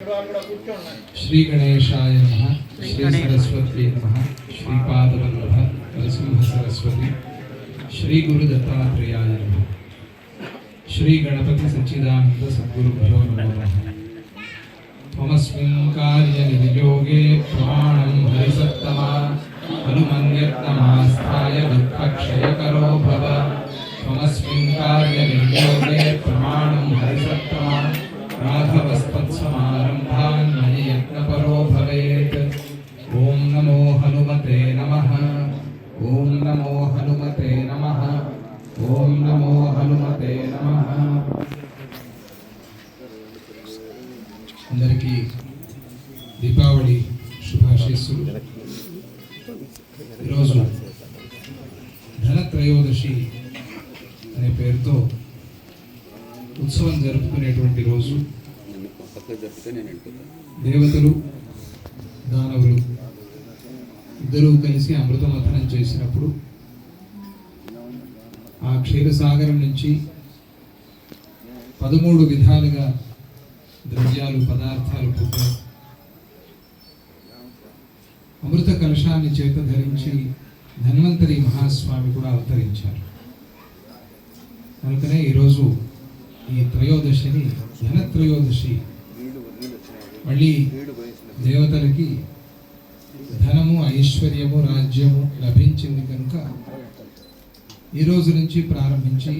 श्री गणेशाय नमः, श्री सरस्वती नमः, श्रीपादवल्लभ नरसिंह सरस्वती, श्री गुरु दत्तात्रेयाय नमः, श्री गणपति सच्चिदानंद सद्गुरुभ्यो नमः। त्वमस्मिन् कार्य नियोगे प्रमाणं हरिसत्तमा हनुमन्यत्नमास्थाय दुःखक्षयकरो भव। त्वमस्मिन् कार्य नियोगे प्रमाणं हरिसत्तमा राघवस्तत्समारम्भान् मयि यत्नपरो भवेत्। ओम नमो हनुमते नमः, ओम नमो हनुमते नमः, ओम नमो हनुमते नमः। अंदरिकी दीपावली शुभाशीस्सुलु। ఈరోజు ధనత్రయోదశి అనే పేరుతో ఉత్సవం జరుపుకునేటువంటి రోజు. దేవతలు దానవులు ఇద్దరూ కలిసి అమృతమథనం చేసినప్పుడు ఆ క్షీరసాగరం నుంచి 13 విధాలుగా ద్రవ్యాలు పదార్థాలు పుట్టాయి. అమృత కలశాన్ని చేత ధరించి ధన్వంతరి మహాస్వామి కూడా అవతరించారు. కనుకనే ఈరోజు ఈ త్రయోదశిని ధనత్రయోదశి, మళ్ళీ దేవతలకి ధనము ఐశ్వర్యము రాజ్యము లభించింది కనుక ఈ రోజు నుంచి ప్రారంభించి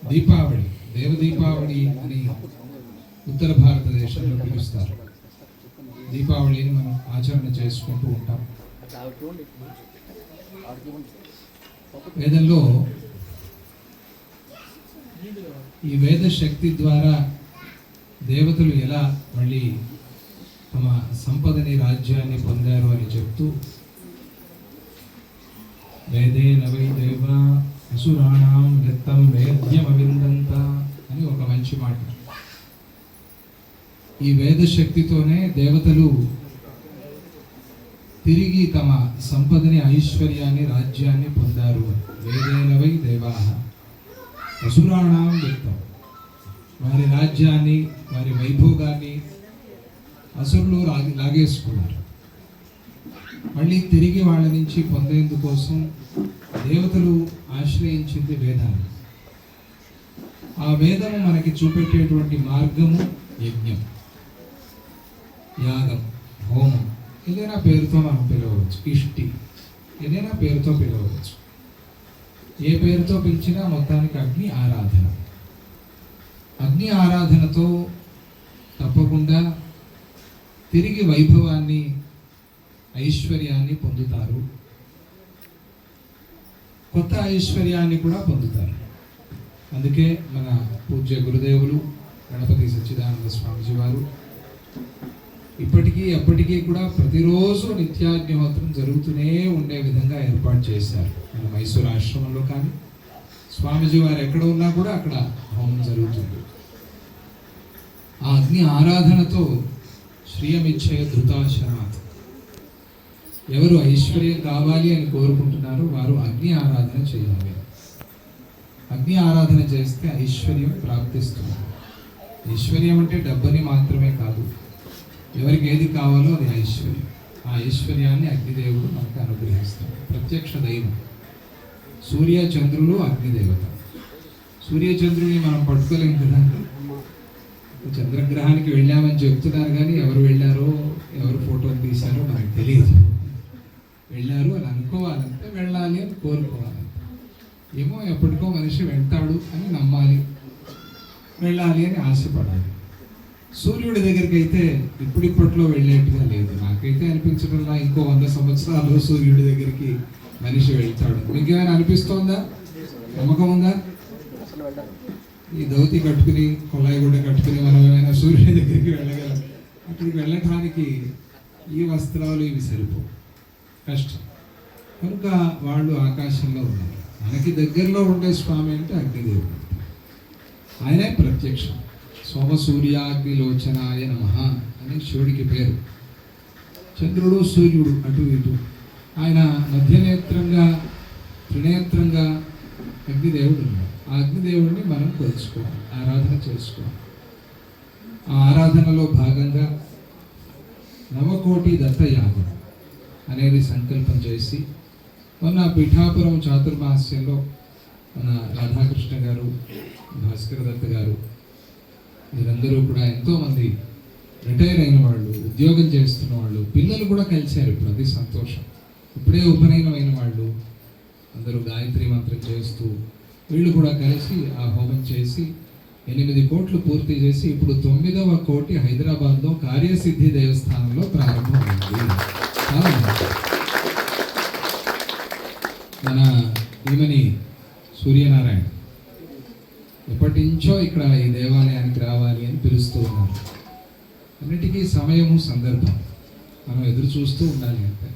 దీపావళి, దేవదీపావళి అని ఉత్తర భారతదేశంలో పిలుస్తారు. దీపావళిని మనం ఆచరణ చేసుకుంటూ ఉంటాం. వేదంలో ఈ వేద శక్తి ద్వారా దేవతలు ఎలా మళ్ళీ తమ సంపదని రాజ్యాన్ని పొందారు అని చెప్తూ వేదేన వై దేవ అసురాణం దత్తం వేద్యమవిందంత అని ఒక మంచి మాట. ఈ వేద శక్తితోనే దేవతలు తిరిగి తమ సంపదని ఐశ్వర్యాన్ని రాజ్యాన్ని పొందారు. వేదేన వై దేవాః అసురాణం దత్తం, వారి రాజ్యాన్ని వారి వైభోగాన్ని అసురులు లాగేసుకున్నారు. మళ్ళీ తిరిగి వాళ్ళ నుంచి పొందేందుకోసం దేవతలు ఆశ్రయించింది వేదాన్ని. ఆ వేదము మనకి చూపెట్టేటువంటి మార్గము యజ్ఞం, యాగం, హోమం, ఏదైనా పేరుతో మనం పిలవచ్చు. ఇష్టి ఏదైనా పేరుతో పిలవచ్చు. ఏ పేరుతో పిలిచినా మొత్తానికి అగ్ని ఆరాధన. అగ్ని ఆరాధనతో తప్పకుండా తిరిగి వైభవాన్ని ఐశ్వర్యాన్ని పొందుతారు, కొత్త ఐశ్వర్యాన్ని కూడా పొందుతారు. అందుకే మన పూజ్య గురుదేవులు గణపతి సచ్చిదానంద స్వామిజీ వారు ఇప్పటికీ ఎప్పటికీ కూడా ప్రతిరోజు నిత్యాగ్నిహోత్రం జరుగుతూనే ఉండే విధంగా ఏర్పాటు చేశారు. మన మైసూరు ఆశ్రమంలో కానీ స్వామిజీ వారు ఎక్కడ ఉన్నా కూడా అక్కడ హోమం జరుగుతుంది. ఆ అగ్ని ఆరాధనతో శ్రియమిచ్చయ ధృతాశనాత్, ఎవరు ఐశ్వర్యం కావాలి అని కోరుకుంటున్నారో వారు అగ్ని ఆరాధన చేయాలి. అగ్ని ఆరాధన చేస్తే ఐశ్వర్యం ప్రాప్తిస్తుంది. ఐశ్వర్యం అంటే డబ్బని మాత్రమే కాదు, ఎవరికి ఏది కావాలో అది ఐశ్వర్యం. ఆ ఐశ్వర్యాన్ని అగ్నిదేవుడు మనకు అనుగ్రహిస్తాడు. ప్రత్యక్ష దైవం. సూర్య చంద్రులు అగ్నిదేవత. సూర్యచంద్రుని మనం పట్టుకోలేం కదా. చంద్రగ్రహానికి వెళ్ళామని చెప్తున్నారు కానీ ఎవరు వెళ్ళారో ఎవరు ఫోటోలు తీశారో మనకు తెలియదు. వెళ్ళారు అని అనుకోవాలంటే, వెళ్ళాలి అని కోరుకోవాలంటే, ఏమో ఎప్పటికో మనిషి వెళ్తాడు అని నమ్మాలి, వెళ్ళాలి అని ఆశపడాలి. సూర్యుడి దగ్గరికి అయితే ఇప్పటిప్పట్లో వెళ్ళేట్టుగా లేదు. నాకైతే అనిపించడంలా ఇంకో 100 సంవత్సరాలు సూర్యుడి దగ్గరికి మనిషి వెళ్తాడు. మీకేమైనా అనిపిస్తోందా? నమ్మకం ఉందా? ఈ ధోతి కట్టుకుని కొల్లాయి గుడ్డ కట్టుకుని మనం ఏమైనా సూర్యుడి దగ్గరికి వెళ్ళగలం? అక్కడికి వెళ్ళటానికి ఈ వస్త్రాలు ఇవి సరిపో, కష్టం. కనుక వాళ్ళు ఆకాశంలో ఉన్నారు. మనకి దగ్గరలో ఉండే స్వామి అంటే అగ్నిదేవుడు. ఆయనే ప్రత్యక్షం. సోమసూర్యాగ్నిలోచనాయ నమః అని శివుడికి పేరు. చంద్రుడు సూర్యుడు అటు ఇటు. ఆయన మధ్యనేత్రంగా త్రినేత్రంగా అగ్నిదేవుడు ఉన్నాడు. ఆ అగ్నిదేవుడిని మనం కొలుచుకోవాలి, ఆరాధన చేసుకోవాలి. ఆ ఆరాధనలో భాగంగా నవకోటి దత్తయాగం అనేది సంకల్పం చేసి మొన్న పిఠాపురం చాతుర్మాస్యంలో మన రాధాకృష్ణ గారు, భాస్కర్ దత్త గారు, వీరందరూ కూడా ఎంతోమంది రిటైర్ అయిన వాళ్ళు, ఉద్యోగం చేస్తున్న వాళ్ళు, పిల్లలు కూడా కలిశారు. ఇప్పుడు అది సంతోషం. ఇప్పుడే ఉపనయనమైన వాళ్ళు అందరూ గాయత్రి మంత్రం చేస్తూ వీళ్ళు కూడా కలిసి ఆ హోమం చేసి 8 కోట్లు పూర్తి చేసి ఇప్పుడు 9వ కోటి హైదరాబాద్లో కార్యసిద్ధి దేవస్థానంలో ప్రారంభమైంది. మన ఈమెని సూర్యనారాయణ ఎప్పటి నుంచో ఇక్కడ ఈ దేవాలయానికి రావాలి అని పిలుస్తూ ఉన్నారు. అన్నిటికీ సమయము, సందర్భం మనం ఎదురు చూస్తూ ఉండాలి. అంతే,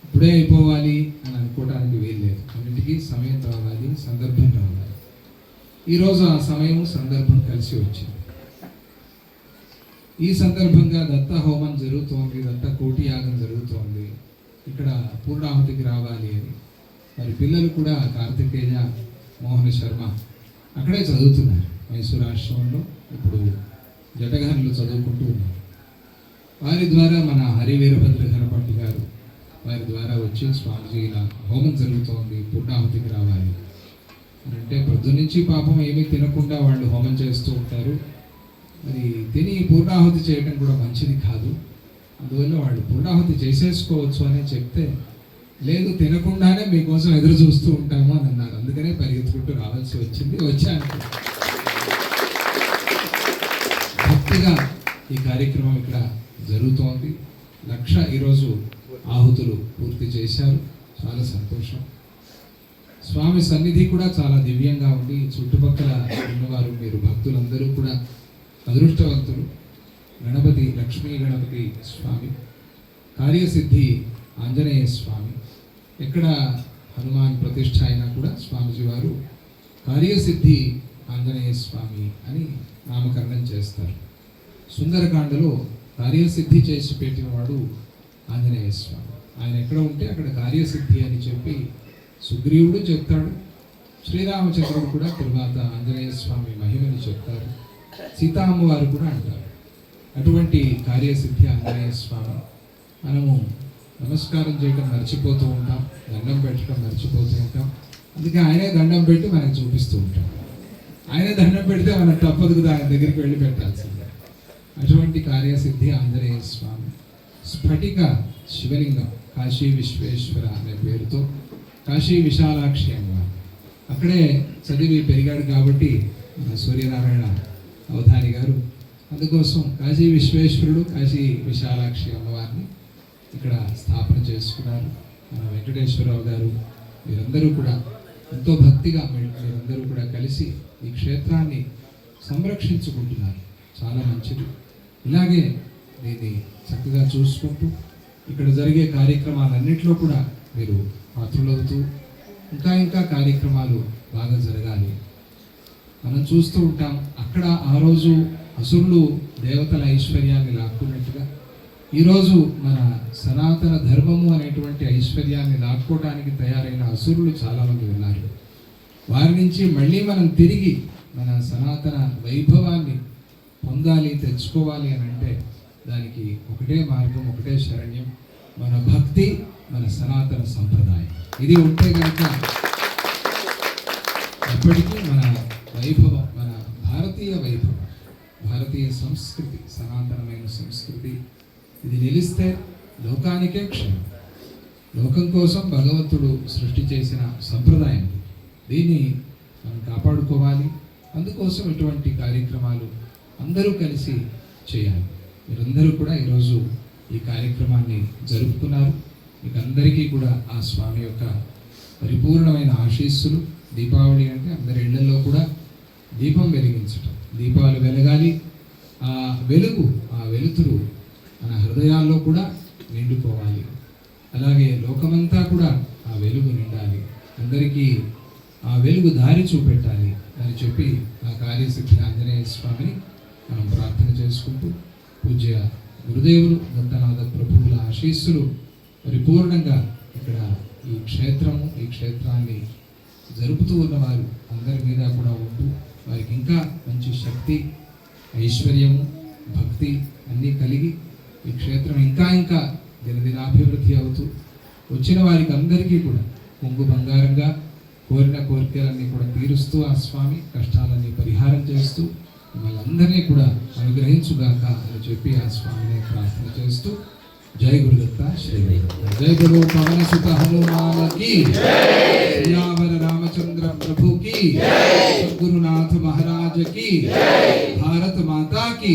ఇప్పుడే అయిపోవాలి అని అనుకోవడానికి వీల్లేదు. అన్నిటికీ సమయం రావాలి, సందర్భం రావాలి. ఈరోజు ఆ సమయం, సందర్భం కలిసి వచ్చింది. ఈ సందర్భంగా దత్త హోమం జరుగుతోంది, దత్త కోటి యాగం జరుగుతోంది. ఇక్కడ పూర్ణాహుతికి రావాలి అని మరి పిల్లలు కూడా కార్తికేయ, మోహన శర్మ అక్కడే చదువుతున్నారు. మైసూరు ఆశ్రమంలో ఇప్పుడు జటగానులు చదువుకుంటూ ఉన్నారు. వారి ద్వారా మన హరివీరభద్ర ఘనపట్టి గారు వారి ద్వారా వచ్చి స్వామిజీ ఇలా హోమం జరుగుతోంది, పూర్ణాహుతికి రావాలి అని అంటే పొద్దున్నుంచి పాపం ఏమీ తినకుండా వాళ్ళు హోమం చేస్తూ ఉంటారు. మరి తిని పూర్ణాహుతి చేయడం కూడా మంచిది కాదు. అందువల్ల వాళ్ళు పూర్ణాహుతి చేసేసుకోవచ్చు అని చెప్తే, లేదు తినకుండానే మీకోసం ఎదురు చూస్తూ ఉంటాము అని అన్నారు. అందుకనే పరిగెత్తుకుంటూ రావాల్సి వచ్చింది. వచ్చాను. భక్తిగా ఈ కార్యక్రమం ఇక్కడ జరుగుతోంది. 1,00,000 ఈరోజు ఆహుతులు పూర్తి చేశారు. చాలా సంతోషం. స్వామి సన్నిధి కూడా చాలా దివ్యంగా ఉంది. చుట్టుపక్కల ఉన్నవారు మీరు భక్తులందరూ కూడా అదృష్టవంతులు. గణపతి, లక్ష్మీ గణపతి స్వామి, కార్యసిద్ధి ఆంజనేయ స్వామి, ఎక్కడ హనుమాన్ ప్రతిష్ఠ అయినా కూడా స్వామిజీ వారు కార్యసిద్ధి ఆంజనేయ స్వామి అని నామకరణం చేస్తారు. సుందరకాండలో కార్యసిద్ధి చేసి పెట్టినవాడు ఆంజనేయ స్వామి. ఆయన ఎక్కడ ఉంటే అక్కడ కార్యసిద్ధి అని చెప్పి సుగ్రీవుడు చెప్తాడు. శ్రీరామచంద్రుడు కూడా తరువాత ఆంజనేయ స్వామి మహిమని చెప్తారు. సీతామ్మవారు కూడా అంటారు. అటువంటి కార్యసిద్ధి ఆంజనేయ స్వామి. మనము నమస్కారం చేయడం మర్చిపోతూ ఉంటాం, దండం పెట్టడం మర్చిపోతూ ఉంటాం. అందుకే ఆయనే దండం పెట్టి మనకు చూపిస్తూ ఉంటాం. ఆయనే దండం పెడితే మనకు తప్పదు కదా, ఆయన దగ్గరికి వెళ్ళి పెట్టాల్సిందే. అటువంటి కార్యసిద్ధి ఆంజనేయ స్వామి. స్ఫటిక శివలింగం, కాశీ విశ్వేశ్వర అనే పేరుతో కాశీ విశాలాక్షి అమ్మవారు. అక్కడే చదివి పెరిగాడు కాబట్టి మన సూర్యనారాయణ అవధాని గారు అందుకోసం కాశీ విశ్వేశ్వరుడు, కాశీ విశాలాక్షి అమ్మవారిని ఇక్కడ స్థాపన చేసుకున్నారు. మన వెంకటేశ్వరరావు గారు వీరందరూ కూడా ఎంతో భక్తిగా మీరందరూ కూడా కలిసి ఈ క్షేత్రాన్ని సంరక్షించుకుంటున్నారు. చాలా మంచిది. ఇలాగే దీన్ని చక్కగా చూసుకుంటూ ఇక్కడ జరిగే కార్యక్రమాలన్నింటిలో కూడా మీరు పాత్రలవుతూ ఇంకా కార్యక్రమాలు బాగా జరగాలి. మనం చూస్తూ ఉంటాం, అక్కడ ఆ రోజు అసురులు దేవతల ఐశ్వర్యాన్ని లాక్కున్నట్టుగా ఈరోజు మన సనాతన ధర్మము అనేటువంటి ఐశ్వర్యాన్ని లాక్కోవడానికి తయారైన అసురులు చాలామంది ఉన్నారు. వారి నుంచి మళ్ళీ మనం తిరిగి మన సనాతన వైభవాన్ని పొందాలి, తెచ్చుకోవాలి అని అంటే దానికి ఒకటే మార్గం, ఒకటే శరణ్యం, మన భక్తి, మన సనాతన సంప్రదాయం. ఇది ఉంటే కనుక ఎప్పటికీ మన వైభవం, మన భారతీయ వైభవం, భారతీయ సంస్కృతి, సనాతనమైన సంస్కృతి ఇది నిలిస్తే లోకానికే క్షేమం. లోకం కోసం భగవంతుడు సృష్టి చేసిన సంప్రదాయం. దీన్ని మనం కాపాడుకోవాలి. అందుకోసం ఇటువంటి కార్యక్రమాలు అందరూ కలిసి చేయాలి. మీరందరూ కూడా ఈరోజు ఈ కార్యక్రమాన్ని జరుపుకున్నారు. మీకు అందరికీ కూడా ఆ స్వామి యొక్క పరిపూర్ణమైన ఆశీస్సులు. దీపావళి అంటే అందరి ఇళ్లలో కూడా దీపం వెలిగించటం, దీపాలు వెలగాలి. ఆ వెలుగు, ఆ వెలుతురు మన హృదయాల్లో కూడా నిండుకోవాలి. అలాగే లోకమంతా కూడా ఆ వెలుగు నిండాలి. అందరికీ ఆ వెలుగు దారి చూపెట్టాలి అని చెప్పి ఆ కార్యసిద్ధి ఆంజనేయ స్వామిని మనం ప్రార్థన చేసుకుంటూ పూజ్య గురుదేవులు దత్తనాథ ప్రభువుల ఆశీస్సులు పరిపూర్ణంగా ఇక్కడ ఈ క్షేత్రము, ఈ క్షేత్రాన్ని జరుపుతూ ఉన్నవారు అందరి మీద కూడా ఉంటూ వారికి ఇంకా మంచి శక్తి, ఐశ్వర్యము, భక్తి అన్నీ కలిగి ఈ క్షేత్రం ఇంకా ఇంకా దినదినాభివృద్ధి అవుతూ వచ్చిన వారికి అందరికీ కూడా కొంగు బంగారంగా కోరిన కోరికలన్నీ కూడా తీరుస్తూ ఆ స్వామి కష్టాలన్నీ పరిహారం చేస్తూ మిమ్మల్ని అందరినీ కూడా అనుగ్రహించుగాక అని చెప్పి ఆ స్వామిని ప్రార్థన చేస్తూ జై గురుదత్త శ్రీ గురుదత్త. జై గురు పవన సుత హనుమాన్ की सियावर रामचंद्र प्रभु की सद्गुरुनाथ महाराज की भारत माता की